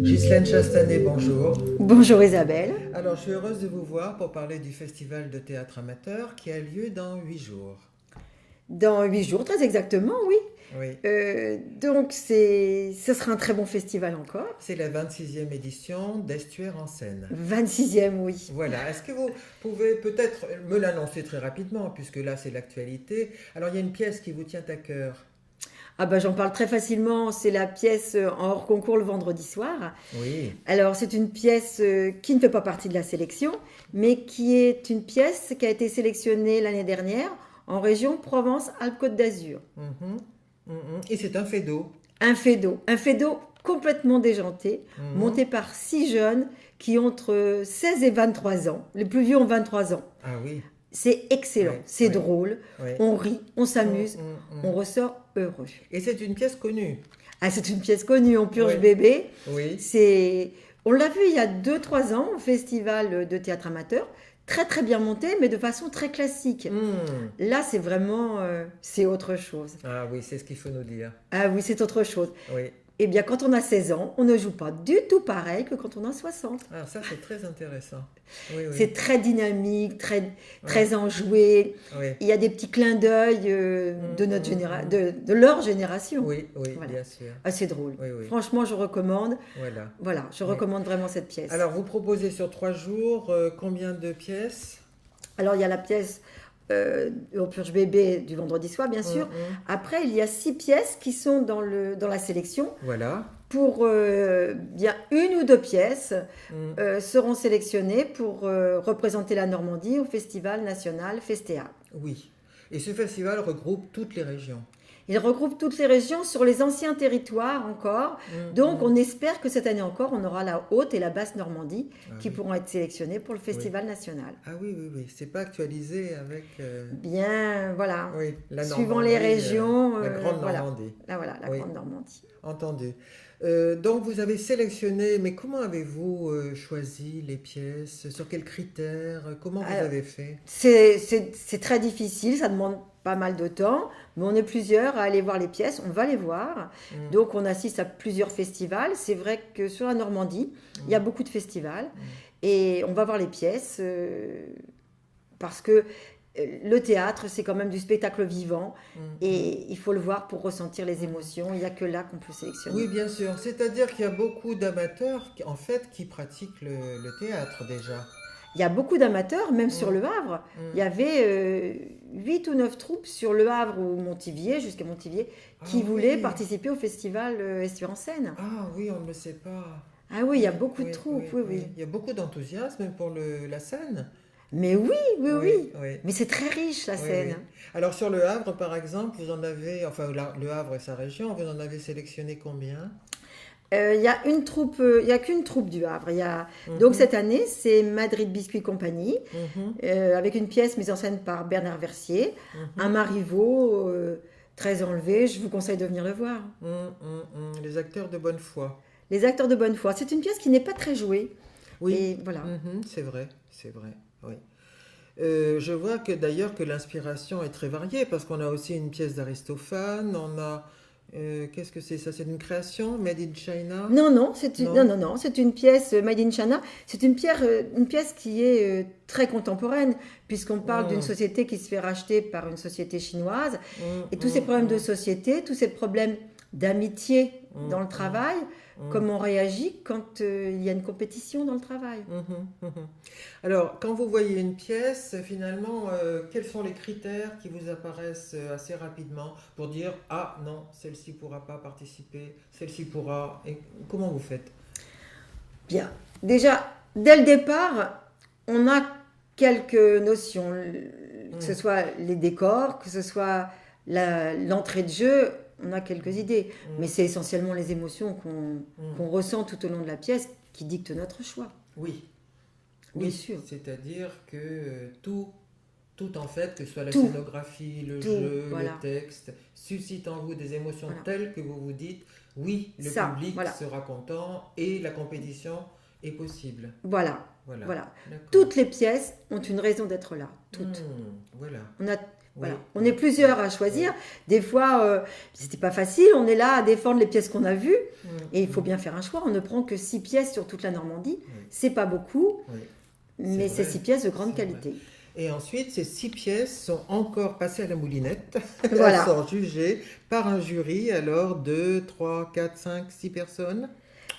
Ghislaine Chastanet, bonjour. Bonjour Isabelle. Alors, je suis heureuse de vous voir pour parler du Festival de théâtre amateur qui a lieu dans 8 jours. Dans 8 jours, très exactement, oui. Oui, Donc ce sera un très bon festival encore. c'est la 26e édition d'Estuaire en scène. 26e, oui. Voilà, est-ce que vous pouvez peut-être me l'annoncer très rapidement, puisque là c'est l'actualité. Alors, il y a une pièce qui vous tient à cœur. Ah bah j'en parle très facilement, c'est la pièce en hors concours le vendredi soir. Oui, Alors c'est une pièce qui ne fait pas partie de la sélection, mais qui est une pièce qui a été sélectionnée l'année dernière en région Provence-Alpes-Côte d'Azur. mhm, mhm. Et c'est un fait d'eau. Un fado complètement déjanté, Mhm. monté par 6 jeunes qui ont entre 16 et 23 ans. Les plus vieux ont 23 ans. Ah oui, C'est excellent, oui, c'est oui, drôle, oui. on rit, on s'amuse, Mhm, mhm, on mhm. ressort heureux. Et c'est une pièce connue. Ah, c'est une pièce connue, on purge Oui, bébé. oui. On l'a vu il y a 2 3 ans au festival de théâtre amateur, très très bien monté, mais de façon très classique. Hmm. Là, c'est vraiment, c'est autre chose. Ah oui, c'est ce qu'il faut nous dire. Ah oui, c'est autre chose. Oui. Eh bien, quand on a 16 ans, on ne joue pas du tout pareil que quand on a 60. Ah, ça, c'est très intéressant. Oui, C'est oui. très dynamique, très, Oui, très enjoué. oui. Il y a des petits clins d'œil de leur génération. Oui, oui, Voilà. bien sûr. Ah, c'est drôle. Oui, oui. Franchement, je recommande. Voilà. Voilà, je Oui. recommande vraiment cette pièce. Alors, vous proposez sur 3 jours combien de pièces? Alors, il y a la pièce au Purge Bébé du vendredi soir, bien sûr. Mhm. Après, il y a 6 pièces qui sont dans la sélection. Voilà. Pour bien 1 ou 2 pièces Mhm. seront sélectionnées pour représenter la Normandie au Festival national Festéa. Oui. Et ce festival regroupe toutes les régions. Il regroupe toutes les régions sur les anciens territoires encore. Donc, Mhm. on espère que cette année encore, on aura la Haute et la Basse Normandie Ah qui oui. pourront être sélectionnées pour le Oui. Festival national. Ah oui, oui, oui. C'est pas actualisé avec Bien, voilà. oui, la Suivant les Normandie, régions, la Grande voilà. Normandie. Là, voilà, la Oui. Grande Normandie. Entendu. Donc vous avez sélectionné, mais comment avez-vous choisi les pièces? Sur quels critères? Comment vous Alors, avez fait? c'est très difficile, ça demande pas mal de temps, mais on est plusieurs à aller voir les pièces, on va les voir. Mm, Donc on assiste à plusieurs festivals. C'est vrai que sur la Normandie, il y a mm, beaucoup de festivals mm, et on va voir les pièces parce que le théâtre, c'est quand même du spectacle vivant mm, mm. et il faut le voir pour ressentir les émotions. Il n'y a que là qu'on peut sélectionner. Oui, bien sûr. C'est-à-dire qu'il y a beaucoup d'amateurs en fait qui pratiquent le théâtre déjà. Il y a beaucoup d'amateurs, même sur Mm, Le Havre. Il y mm. avait 8 ou 9 troupes sur Le Havre ou Montivier, jusqu'à Montivier, Ah qui voulaient oui. participer au festival Estuaire en scène. Ah oui, on ne le sait pas. Ah oui, il y a Oui, beaucoup de oui, troupes, oui, oui, oui. oui. Il y a beaucoup d'enthousiasme pour la scène. Mais oui, oui, Oui, oui. oui. Mais c'est très riche, la Oui, scène. oui. Alors sur Le Havre, par exemple, vous en avez, enfin Le Havre et sa région, vous en avez sélectionné combien? Il y a une troupe, il y a qu'une troupe du Havre. Donc Mhm, cette année, c'est Madrid Biscuit Compagnie, mhm, avec une pièce mise en scène par Bernard Versier, un mhm, Marivaux très enlevé. Je vous conseille de venir le voir. Les acteurs de bonne foi. Les acteurs de bonne foi. C'est une pièce qui n'est pas très jouée. Oui, Et voilà. c'est vrai, c'est vrai. Oui. Je vois que d'ailleurs que l'inspiration est très variée parce qu'on a aussi une pièce d'Aristophane, on a qu'est-ce que c'est ça? C'est une création made in China? Non, non, Non? non, non, c'est une pièce Made in China. C'est une pièce qui est très contemporaine, puisqu'on parle d'une Mm, société qui se fait racheter par une société chinoise. mm, Et tous ces mm, problèmes de mm, société, tous ces problèmes d'amitié mm, dans le mm, travail, mm. comment on réagit quand il y a une compétition dans le travail. Mhm, mhm. Alors, quand vous voyez une pièce, finalement, quels sont les critères qui vous apparaissent assez rapidement pour dire, ah non, celle-ci pourra pas participer, celle-ci pourra. Et comment vous faites? Bien. Déjà, dès le départ, on a quelques notions, que ce Mm, soit les décors, que ce soit l'entrée de jeu, on a quelques idées. Mais mm, c'est essentiellement les émotions mm. qu'on ressent tout au long de la pièce qui dictent notre choix, Oui, bien oui, sûr. c'est-à-dire que tout en fait, que ce soit la Tout, scénographie, le tout, jeu, le voilà, texte, suscite en vous des émotions voilà. telles que vous vous dites, oui, le Ça, public voilà, sera content et la compétition est possible. voilà. Voilà. Voilà. D'accord. Toutes les pièces ont une raison d'être là. Toutes. Voilà. On a, voilà. Oui. On est plusieurs à choisir. Des fois, c'était pas facile. On est là à défendre les pièces qu'on a vues. Et il faut bien faire un choix. On ne prend que 6 pièces sur toute la Normandie. Oui. C'est pas beaucoup, Oui. mais c'est vrai. 6 pièces de grande C'est qualité. Et ensuite, ces 6 pièces sont encore passées à la moulinette. Voilà. Elles sont jugées par un jury, alors 2, 3, 4, 5, 6 personnes.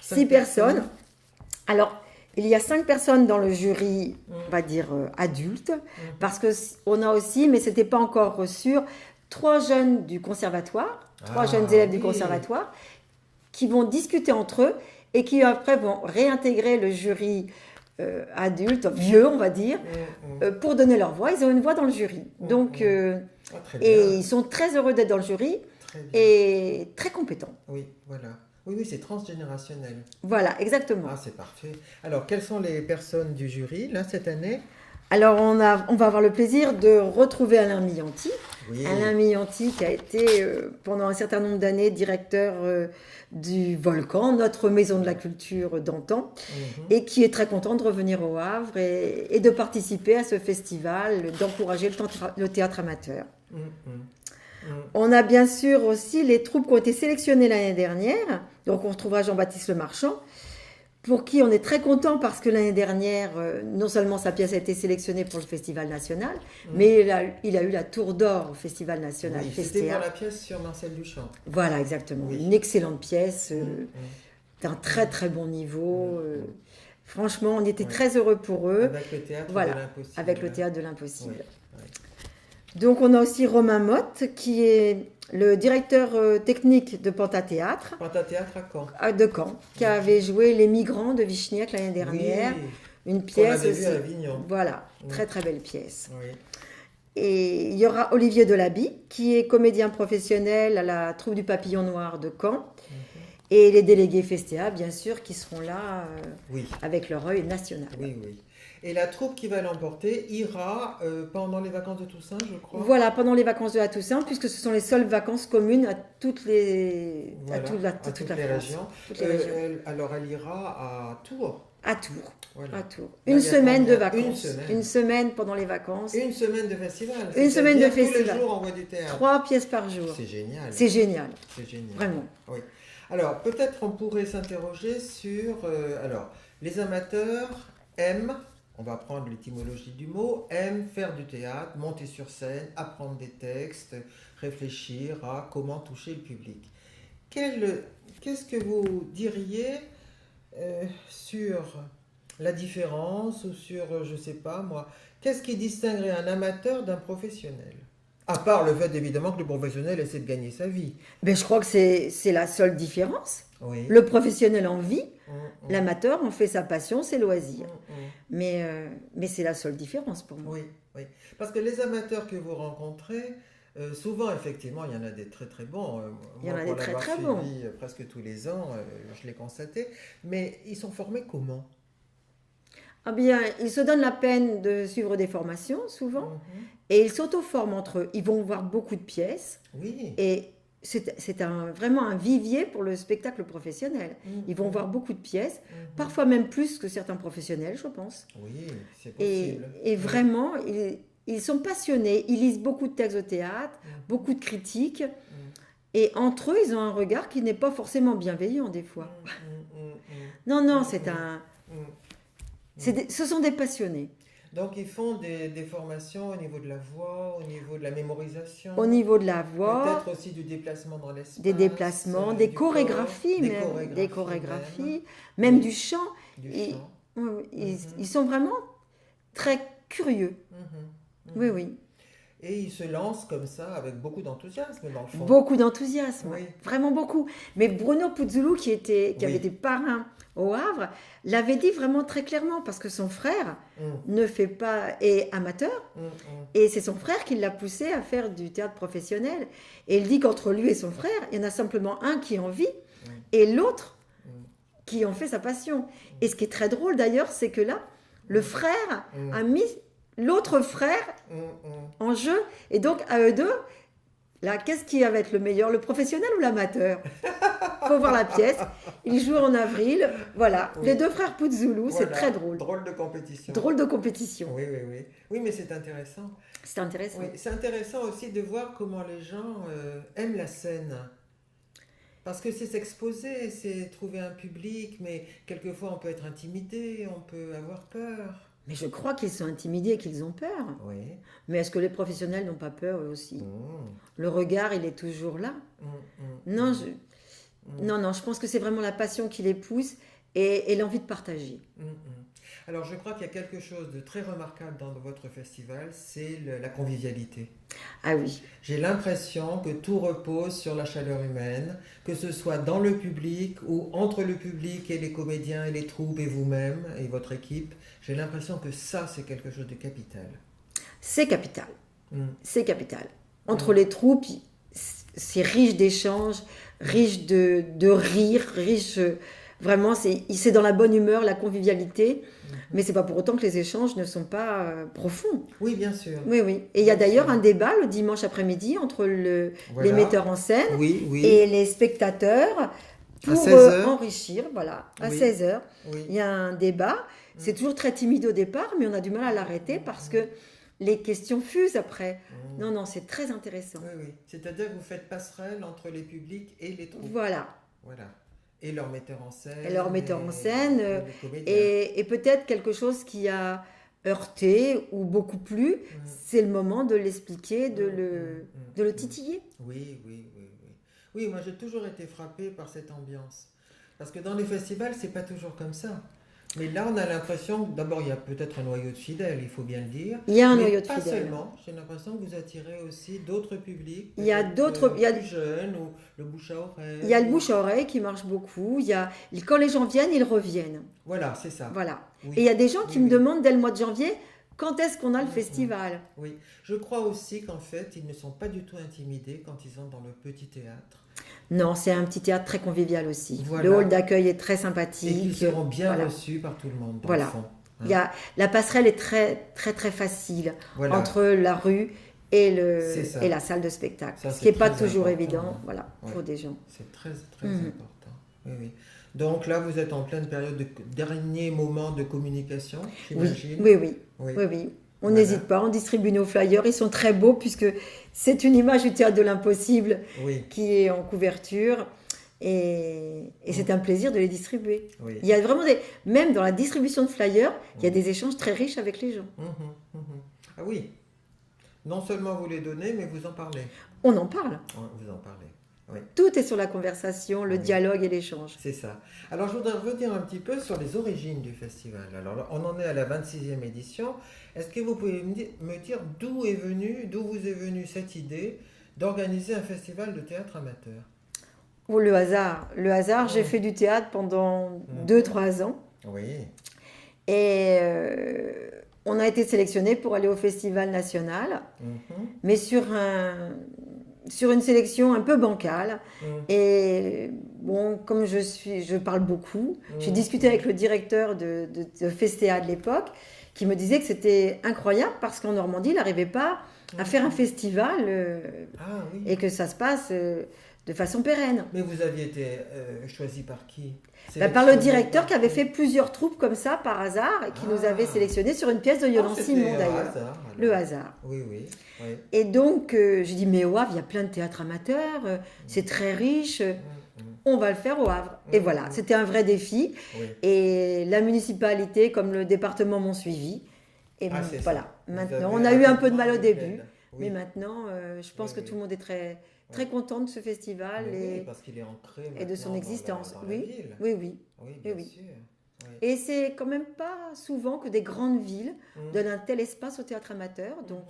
6 personnes. Alors, il y a 5 personnes dans le jury, on va dire adultes, parce qu'on a aussi, mais ce n'était pas encore sûr, 3 jeunes du conservatoire, 3 jeunes élèves du conservatoire, qui vont discuter entre eux et qui après vont réintégrer le jury adulte, vieux on va dire, pour donner leur voix. Ils ont une voix dans le jury. Donc, très bien. et ils sont très heureux d'être dans le jury Très bien. et très compétents. Oui, voilà. Oui, c'est transgénérationnel. Voilà, exactement. Ah, c'est parfait. Alors, quelles sont les personnes du jury, là, cette année? Alors, on va avoir le plaisir de retrouver Alain Millanti. Oui. Alain Millanti qui a été pendant un certain nombre d'années directeur du Volcan, notre maison de la culture d'antan, et qui est très content de revenir au Havre et de participer à ce festival, d'encourager le théâtre amateur. On a bien sûr aussi les troupes qui ont été sélectionnées l'année dernière. Donc on retrouvera Jean-Baptiste Le Marchand, pour qui on est très content parce que l'année dernière, non seulement sa pièce a été sélectionnée pour le Festival National, mais il a eu la Tour d'Or au Festival National. Oui, c'était pour la pièce sur Marcel Duchamp. Voilà, exactement. Oui. Une excellente pièce, d'un très très bon niveau. Franchement, on était très heureux pour eux. Avec le théâtre Voilà, de l'impossible. avec le théâtre de l'impossible. Oui. Donc on a aussi Romain Motte, qui est le directeur technique de Pantathéâtre Pantathéâtre à Caen. de Caen, qui avait joué Les Migrants de Vichniac l'année dernière. Oui, Une qu'on pièce avait aussi. vue à Avignon. Voilà, très très belle pièce. Oui. Et il y aura Olivier Delaby, qui est comédien professionnel à la troupe du Papillon Noir de Caen. Et les délégués Festea, bien sûr, qui seront là Oui. avec leur œil national. Oui. Et la troupe qui va l'emporter ira pendant les vacances de Toussaint, je crois. Voilà, pendant les vacances de la Toussaint, puisque ce sont les seules vacances communes à toutes les, Voilà, toute la France. régions. Toutes les régions. Alors elle ira à Tours. À Tours. Voilà. À Tours. Là, Une il y a semaine de combien? vacances. Une semaine pendant les vacances. Une semaine de festival. Une semaine de C'est-à-dire tous festival. les jours on voit du théâtre. 3 pièces par jour. C'est génial. C'est génial. C'est génial. Vraiment. Oui. Alors, peut-être on pourrait s'interroger sur... alors, les amateurs aiment, on va prendre l'étymologie du mot, aiment faire du théâtre, monter sur scène, apprendre des textes, réfléchir à comment toucher le public. Qu'est-ce que vous diriez sur la différence ou sur, je ne sais pas moi, qu'est-ce qui distinguerait un amateur d'un professionnel? À part le fait évidemment que le professionnel essaie de gagner sa vie. Ben, je crois que c'est la seule différence. Oui. Le professionnel en vit, l'amateur en fait sa passion, ses loisirs. Mais c'est la seule différence pour moi. Oui. Parce que les amateurs que vous rencontrez, souvent effectivement, il y en a des très très bons. Il y en Moi, a pour des très l'avoir très bons. suivi presque tous les ans, je l'ai constaté. Mais ils sont formés comment? Ah bien, ils se donnent la peine de suivre des formations, souvent, et ils s'auto-forment entre eux. Ils vont voir beaucoup de pièces, Oui. et c'est vraiment un vivier pour le spectacle professionnel. Ils vont voir beaucoup de pièces, parfois même plus que certains professionnels, je pense. Oui, c'est possible. Et vraiment, ils sont passionnés, ils lisent beaucoup de textes de théâtre, beaucoup de critiques, et entre eux, ils ont un regard qui n'est pas forcément bienveillant des fois. Non, c'est un... ce sont des passionnés. Donc ils font des formations au niveau de la voix, au niveau de la mémorisation. Au niveau de la voix, peut-être aussi du déplacement dans l'espace. des déplacements, des chorégraphies, des chorégraphies, même du chant. chant. Ils sont vraiment très curieux. Oui. Et ils se lancent comme ça avec beaucoup d'enthousiasme dans le fond. Beaucoup d'enthousiasme, Oui. vraiment beaucoup. Mais Bruno Puzzulu, qui avait été parrain au Havre, l'avait dit vraiment très clairement, parce que son frère ne fait pas, est amateur, et c'est son frère qui l'a poussé à faire du théâtre professionnel. Et il dit qu'entre lui et son frère, il y en a simplement un qui en vit, et l'autre qui en fait sa passion. Et ce qui est très drôle d'ailleurs, c'est que là, le frère a mis l'autre frère en jeu, et donc à eux deux, Là, qu'est-ce qui va être le meilleur, le professionnel ou l'amateur? Faut voir la pièce. Il joue en avril. Voilà, Oui. les deux frères Puzzulu, c'est Voilà. très drôle. Drôle de compétition. Drôle de compétition. Oui, oui, oui. Oui, mais c'est intéressant. C'est intéressant. Oui, c'est intéressant aussi de voir comment les gens aiment la scène. Parce que c'est s'exposer, c'est trouver un public, mais quelquefois on peut être intimidé, on peut avoir peur. Mais je crois qu'ils sont intimidés et qu'ils ont peur. Oui. Mais est-ce que les professionnels n'ont pas peur eux aussi? Mmh. Le regard, il est toujours là. Mmh, mmh, Non, mmh. non, je pense que c'est vraiment la passion qui les pousse et l'envie de partager. Mm, mm. Alors, je crois qu'il y a quelque chose de très remarquable dans votre festival, c'est la convivialité. Ah oui, J'ai l'impression que tout repose sur la chaleur humaine, que ce soit dans le public ou entre le public et les comédiens et les troupes et vous-même et votre équipe. J'ai l'impression que ça, c'est quelque chose de capital. c'est capital. Mm. C'est capital. Entre les troupes, c'est riche d'échanges, riche de rires, riche. Vraiment, c'est dans la bonne humeur, la convivialité. Mais c'est pas pour autant que les échanges ne sont pas profonds. Oui, bien sûr. Oui, oui. Et il y a Bien d'ailleurs sûr. un débat le dimanche après-midi entre les Voilà. metteurs en scène Oui, oui. et les spectateurs pour 16 heures. enrichir. Voilà, à Oui. 16 heures. Oui. Il y a un débat. C'est toujours très timide au départ, mais on a du mal à l'arrêter parce que les questions fusent après. Mm. Non, c'est très intéressant. Oui, oui. C'est-à-dire que vous faites passerelle entre les publics et les troupes. Voilà. Voilà. Et leur metteur en scène. Et leur metteur en scène, et les comédiens. Et peut-être quelque chose qui a heurté ou beaucoup plu, c'est le moment de l'expliquer, de le titiller. Oui, oui, oui, oui. Oui, moi j'ai toujours été frappée par cette ambiance. Parce que dans les festivals, c'est pas toujours comme ça. Mais là, on a l'impression, d'abord, il y a peut-être un noyau de fidèles, il faut bien le dire. Il y a un mais noyau de pas fidèles. seulement. J'ai l'impression que vous attirez aussi d'autres publics. Il y a peut-être, d'autres- il y a- plus jeunes ou le bouche à oreille. Il y a le bouche à oreille qui marche beaucoup. Quand les gens viennent, ils reviennent. Voilà, c'est ça. Voilà. Oui. Et il y a des gens qui Oui, me oui. demandent dès le mois de janvier quand est-ce qu'on a le festival. Oui, je crois aussi qu'en fait, ils ne sont pas du tout intimidés quand ils sont dans le petit théâtre. Non, c'est un petit théâtre très convivial aussi. Voilà. Le hall d'accueil est très Et qu'ils sympathique. seront bien Voilà. reçus par tout le monde, dans Voilà. le fond. Il y a, la passerelle est très, très, très facile Voilà. entre la rue et, C'est ça. et la salle de spectacle. Ça, Ce c'est qui n'est pas très toujours important. évident voilà, Ouais. pour des gens. C'est très, très Mhm. important. Oui, oui. Donc là, vous êtes en pleine période de dernier moment de communication, Oui, j'imagine. oui, oui. Oui. Oui, oui. On Voilà. n'hésite pas, on distribue nos flyers. Ils sont très beaux puisque c'est une image du théâtre de l'impossible Oui, qui est en couverture. Et c'est un plaisir de les distribuer. oui. Il y a vraiment même dans la distribution de flyers, il y a des échanges très riches avec les gens. Mhm, mhm. Ah oui. Non seulement vous les donnez, mais vous en parlez. On en parle. Vous en parlez. Oui, Tout est sur la conversation, le Oui. dialogue et l'échange. c'est ça. Alors, je voudrais revenir un petit peu sur les origines du festival. Alors, là, on en est à la 26e édition. Est-ce que vous pouvez me dire d'où vous est venue cette idée d'organiser un festival de théâtre amateur? Pour le hasard. Le hasard, j'ai fait du théâtre pendant 2-3 ans. Oui. Et on a été sélectionné pour aller au festival national, Mhm, mais sur une sélection un peu bancale. mhm. Et bon, comme je parle beaucoup, j'ai discuté avec le directeur de Festéa de l'époque, qui me disait que c'était incroyable parce qu'en Normandie, il n'arrivait pas à faire un festival Ah oui. et que ça se passe de façon pérenne. Mais vous aviez été choisi par qui? Par le Sélectionné directeur par qui avait qui? fait plusieurs troupes comme ça par hasard et qui nous Ah. avait sélectionnés sur une pièce de Yolande Ah, Simon c'était un d'ailleurs. hasard, alors. Le hasard. Oui, oui. Oui. Et donc, j'ai dit, mais au Havre, il y a plein de théâtres amateurs, c'est très riche, on va le faire au Havre. Et voilà, c'était un vrai défi. Oui. Et la municipalité, comme le département, m'ont suivi. Et Ah, c'est voilà, ça. Vous maintenant, avez on a eu un peu de mal au rapidement début. l'aide. Oui. Mais maintenant, je pense Oui, que oui. tout le monde est très, très content de ce festival Mais oui, et, parce qu'il est ancré et de son maintenant existence. dans la Oui, ville. oui, oui. Oui, bien oui. sûr. Oui. Et c'est quand même pas souvent que des grandes villes Mhm. donnent un tel espace au théâtre amateur. Donc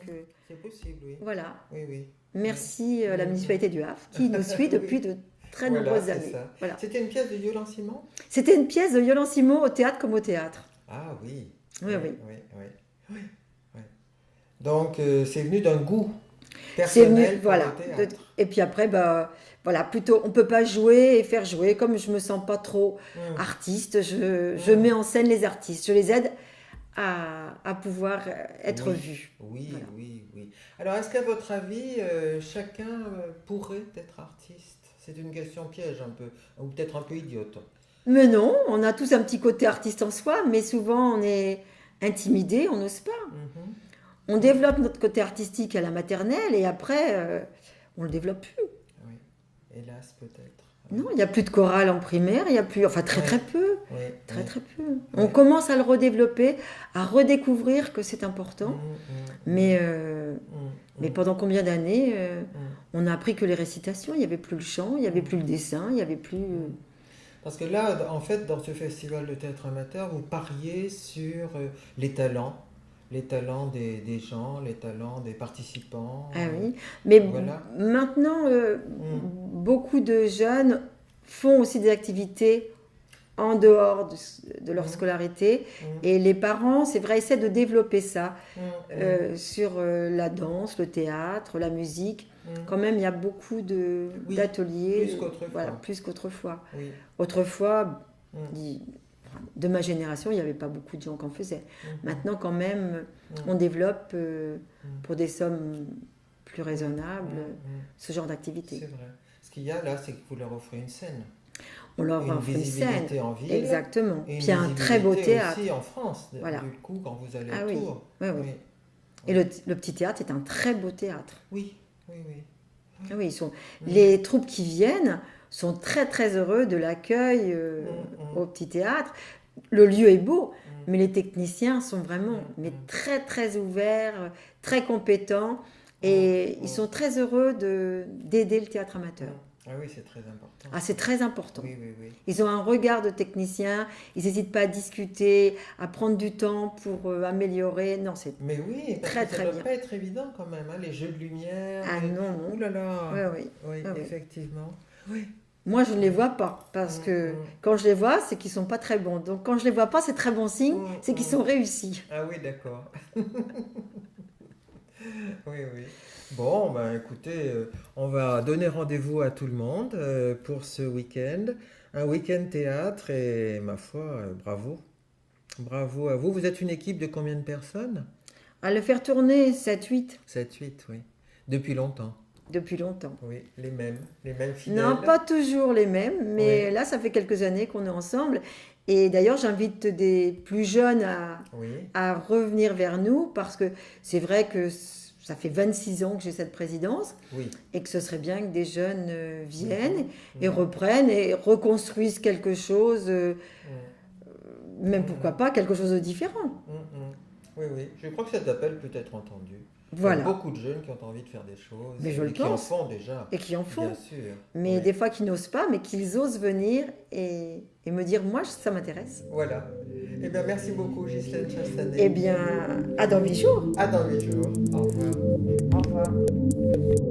C'est possible, oui. voilà. Oui, oui. Merci la municipalité du Havre qui nous suit depuis de très Voilà, nombreuses c'est années. ça. Voilà. C'était une pièce de Yolande Simon? C'était une pièce de Yolande Simon au théâtre comme au théâtre. Ah oui. Oui, oui. Oui, oui. Oui, oui. Donc, c'est venu d'un goût C'est venu, personnel pour voilà. le théâtre. Et puis après, voilà, plutôt, on peut pas jouer et faire jouer. Comme je me sens pas trop Mhm. artiste, je mets en scène les artistes. Je les aide à pouvoir être Oui, vu. oui, Voilà. oui, oui. Alors, est-ce qu'à votre avis, chacun pourrait être artiste? C'est une question piège un peu, ou peut-être un peu idiote. Mais non, on a tous un petit côté artiste en soi, mais souvent on est intimidé, on n'ose pas. Mhm. On développe notre côté artistique à la maternelle et après, on le développe plus. Oui, hélas, peut-être. Oui, Non, il n'y a plus de chorale en primaire, il y a plus, enfin très très oui, peu, oui, très oui. très peu. On Oui. commence à le redévelopper, à redécouvrir que c'est Mm, important, mm, mais, mm, euh, mm, mais mm, pendant combien d'années mm, on a appris que les récitations, il n'y avait plus le chant, il n'y avait plus le mm, dessin, il n'y avait plus... mm. Parce que là, en fait, dans ce festival de théâtre amateur, vous pariez sur les talents des gens, les talents des participants. Ah oui, mais Voilà. maintenant, Mm, beaucoup de jeunes font aussi des activités en dehors de leur mm, scolarité. mm, Et les parents, c'est vrai, essaient de développer ça mm, mm, sur la danse, le théâtre, la musique. Quand mm. même, il y a beaucoup Oui, plus d'ateliers, voilà, qu'autrefois. plus qu'autrefois. Oui. Autrefois, Mm, il- de ma génération, il n'y avait pas beaucoup de gens qui en faisaient. mhm, Maintenant, quand même, on mm, développe mm, pour des sommes plus mm, raisonnables mm. ce genre C'est d'activité. vrai. Ce qu'il y a là, c'est que vous leur offrez une scène, On leur une offre une scène, visibilité en ville exactement. et une Puis un très beau visibilité théâtre. aussi en France, Voilà. du coup, quand vous allez à Ah oui, Tours. oui, oui. Oui, Et oui, le petit théâtre est un très beau théâtre. oui, oui, oui. Ah oui, Mm, les troupes qui viennent sont très très heureux de l'accueil mm, au petit théâtre. Le lieu est beau, mm, mais les techniciens sont vraiment mm, très très ouverts, très compétents mm, et ils mm, sont très heureux d'aider le théâtre mm. amateur. Ah oui, c'est très important. Ah, c'est très important. Oui, oui, oui. Ils ont un regard de technicien, ils n'hésitent pas à discuter, à prendre du temps pour améliorer. Non, c'est Mais oui, parce très que ça très doit bien. pas être évident quand même, hein, les jeux de lumière. Ah non, Ouh non. là là. Oui, oui. Oui, Oui, oui. effectivement. Oui. Moi, je ne les vois pas parce Mm, que mm, quand je les vois, c'est qu'ils sont pas très bons. Donc, quand je les vois pas, c'est très bon signe, mm, c'est qu'ils mm. sont réussis. Ah oui, d'accord. Oui, oui. Bon, ben écoutez, on va donner rendez-vous à tout le monde pour ce week-end. Un week-end théâtre et ma foi, bravo. Bravo à vous. Vous êtes une équipe de combien de personnes? À le faire tourner 7-8 7, 8, oui. Depuis longtemps. depuis longtemps. Oui, les mêmes Non, fidèles. pas toujours les mêmes, mais Oui, là, ça fait quelques années qu'on est ensemble. Et d'ailleurs, j'invite des plus jeunes oui. à revenir vers nous parce que c'est vrai que ça fait 26 ans que j'ai cette présidence Oui. et que ce serait bien que des jeunes viennent Mhm, et mhm, reprennent et reconstruisent quelque chose, même mhm, pourquoi pas quelque chose de différent. mhm, mhm. Oui, oui. Je crois que cet appel peut être entendu. Il y a Voilà, beaucoup de jeunes qui ont envie de faire des choses mais je le et qui en pense, font déjà, et qui en bien font. sûr. Mais Oui. des fois qui n'osent pas, mais qu'ils osent venir et me dire, moi, ça m'intéresse. Voilà. Eh bien, merci beaucoup, Ghislaine Chastanet. Eh bien, à dans 8 jours. À dans 8 jours. Au revoir. Au revoir.